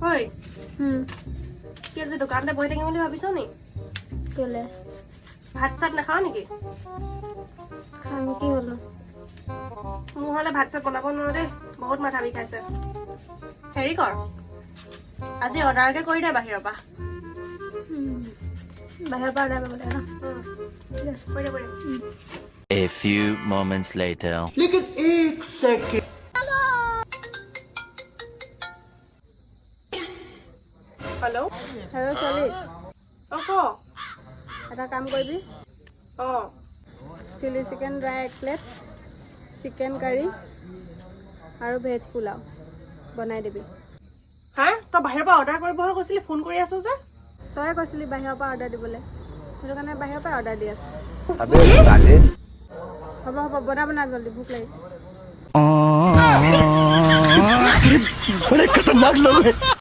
হয় কি আজি দোকানতে বহি থাকিম বুলি ভাবিছ নি কেলে ভাত চাত নাখাও নেকি খাম কি হলো মোৰ হলে ভাত চাত বনাব নোৱাৰো দেই বহুত মাথা বিষাইছে হেৰি কৰ আজি অৰ্ডাৰকে কৰি দে বাহিৰৰ পৰা বাহিৰৰ পৰা অৰ্ডাৰ কৰিব লাগে ন কৰি দে A few moments later. लेकिन एक सेकंड হেল্ল' হেল্ল' ছোৱালী অ ক এটা কাম কৰিবি অ চিলি চিকেন ড্ৰাই এক প্লেট চিকেন কাৰী আৰু ভেজ পোলাও বনাই দিবি হা তই বাহিৰৰ পৰা অৰ্ডাৰ কৰিবহে কৈছিলি ফোন কৰি আছ যে তই কৈছিলি বাহিৰৰ পৰা অৰ্ডাৰ দিবলৈ সেইটো কাৰণে বাহিৰৰ পৰা অৰ্ডাৰ দি আছোঁ अबे साले হ'ব হ'ব বনা জল্দি ভোক লাগিছে बड़े खतरनाक लोग हैं